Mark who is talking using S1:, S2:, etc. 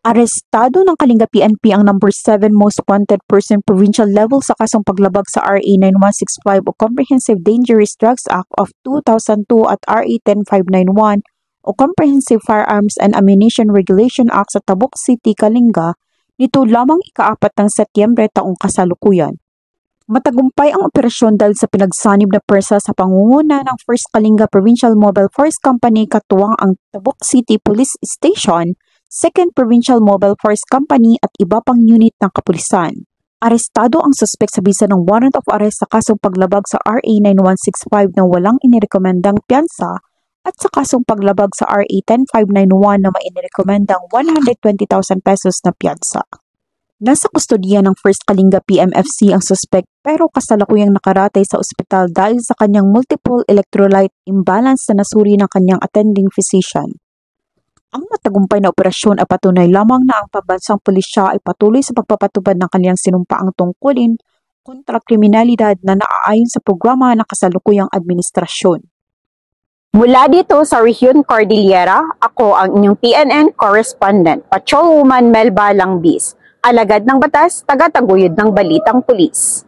S1: Arestado ng Kalinga PNP ang number 7 most wanted person provincial level sa kasong paglabag sa RA 9165 o Comprehensive Dangerous Drugs Act of 2002 at RA 10591 o Comprehensive Firearms and Ammunition Regulation Act sa Tabuk City, Kalinga nito lamang ika-4 ng Setyembre taong kasalukuyan. Matagumpay ang operasyon dahil sa pinagsanib na pwersa sa pangunguna ng 1st Kalinga Provincial Mobile Force Company katuwang ang Tabuk City Police Station, 2nd Provincial Mobile Force Company at iba pang unit ng kapulisan. Arestado ang suspek sa bisa ng warrant of arrest sa kasong paglabag sa RA 9165 na walang inirekomendang piyansa at sa kasong paglabag sa RA 10591 na may inirekomendang 120,000 pesos na piyansa. Nasa kustodiya ng 1st Kalinga PMFC ang suspek pero kasalukuyang nakaratay sa ospital dahil sa kanyang multiple electrolyte imbalance na nasuri ng kanyang attending physician. Ang matagumpay na operasyon ay patunay lamang na ang pambansang pulisya ay patuloy sa pagpapatupad ng kanyang sinumpaang tungkulin kontra kriminalidad na naaayon sa programa ng kasalukuyang administrasyon.
S2: Mula dito sa Rehiyon Cordillera, ako ang inyong PNN correspondent, Patrolwoman Melba Langbis, alagad ng batas, taga-taguyod ng Balitang Pulis.